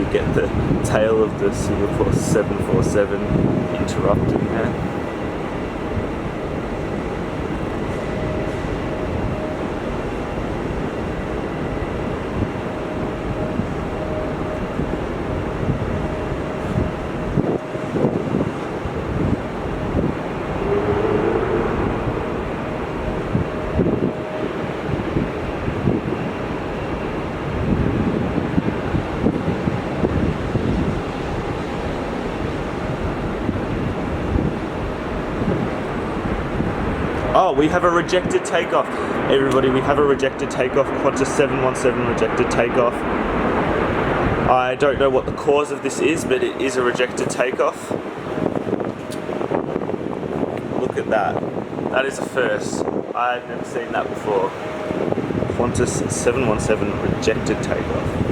we get the tail of the Singapore 747 interrupting there. Oh, we have a rejected takeoff. Everybody, we have a rejected takeoff. Qantas 717 rejected takeoff. I don't know what the cause of this is, but it is a rejected takeoff. Look at that. That is a first. I've never seen that before. Qantas 717 rejected takeoff.